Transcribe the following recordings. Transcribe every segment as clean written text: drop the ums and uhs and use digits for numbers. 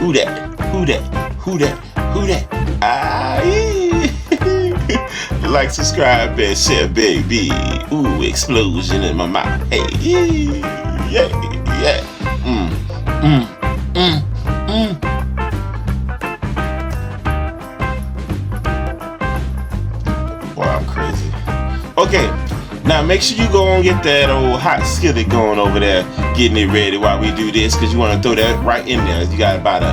Who that? Who that? Who that? Who that? Like, subscribe, and share, baby. Ooh, explosion in my mouth. Hey, yeah, yeah. Boy, I'm crazy. Okay, now make sure you go and get that old hot skillet going over there, getting it ready while we do this, because you want to throw that right in there. You got about a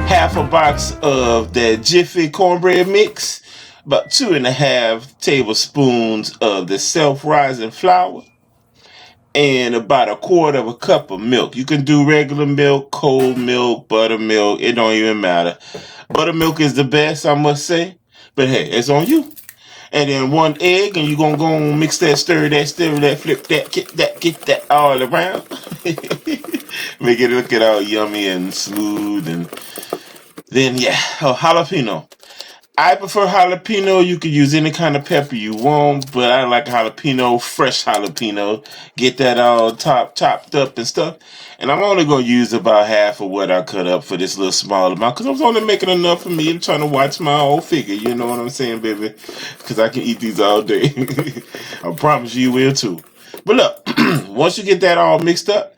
half a box of that Jiffy cornbread mix, about 2.5 tablespoons of the self-rising flour, and about 1/4 cup of milk. You can do regular milk, cold milk, buttermilk. It don't even matter. Buttermilk is the best, I must say. But hey, it's on you. And then 1 egg, and you're going to go and mix that, stir that, flip that, get that all around. Make it look at all yummy and smooth. And then, yeah, jalapeno. I prefer jalapeno. You can use any kind of pepper you want, but I like jalapeno, fresh jalapeno. Get that all chopped up and stuff. And I'm only going to use about half of what I cut up for this little small amount, because I was only making enough for me. I'm trying to watch my old figure, you know what I'm saying, baby? Because I can eat these all day. I promise you will too. But look, once you get that all mixed up,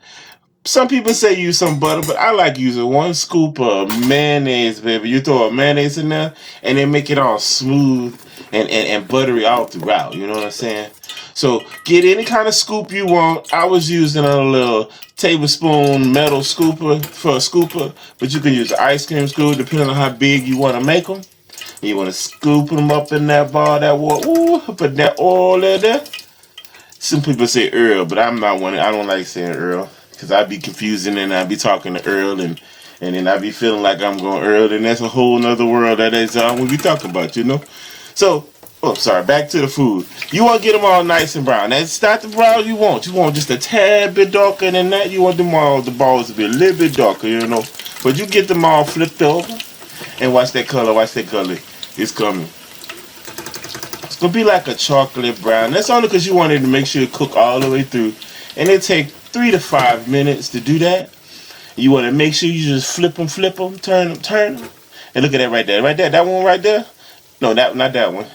some people say use some butter, but I like using 1 scoop of mayonnaise, baby. You throw a mayonnaise in there, and they make it all smooth and buttery all throughout. You know what I'm saying? So get any kind of scoop you want. I was using a little tablespoon metal scooper for a scooper, but you can use an ice cream scoop depending on how big you want to make them. You want to scoop them up in that ball, that water. Ooh, put that oil in there. Some people say Earl, but I'm not one. I don't like saying Earl, because I be confusing and I be talking to Earl, and then I be feeling like I'm going Earl, and that's a whole nother world that is what we talk about, you know. So, sorry, back to the food. You want to get them all nice and brown. That's not the brown you want. You want just a tad bit darker than that. You want them all, the balls to be a little bit darker, you know. But you get them all flipped over, and watch that color. Watch that color. It's coming. It's gonna be like a chocolate brown. That's only because you wanted to make sure it cook all the way through, and it take 3 to 5 minutes to do that. You want to make sure you just flip them, turn them, and look at that right there, that one right there. No, not that one.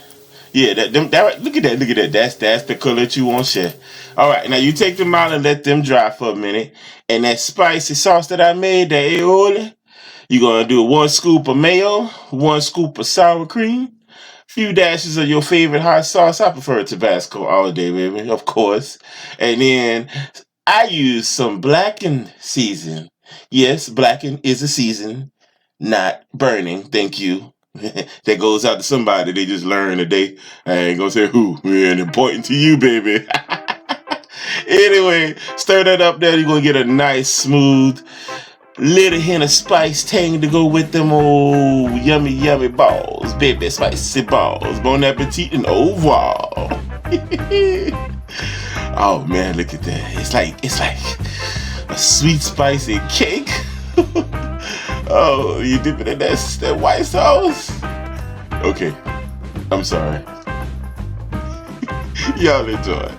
Yeah, that look at that. That's the color that you want, share. All right, now you take them out and let them dry for a minute, and that spicy sauce that I made, that aioli, you're gonna do 1 scoop of mayo, 1 scoop of sour cream, few dashes of your favorite hot sauce. I prefer Tabasco all day, baby, of course, and then I use some blackened season. Yes, blackened is a season, not burning. Thank you. That goes out to somebody. They just learned today. I ain't gonna say who. And important to you, baby. Anyway, stir that up there. You're gonna get a nice, smooth, little hint of spice tang to go with them old yummy balls. Baby, spicy balls. Bon appetit and au revoir. Oh man, look at that. It's like a sweet spicy cake. Oh, you dip it in that white sauce? Okay, I'm sorry. Y'all enjoy.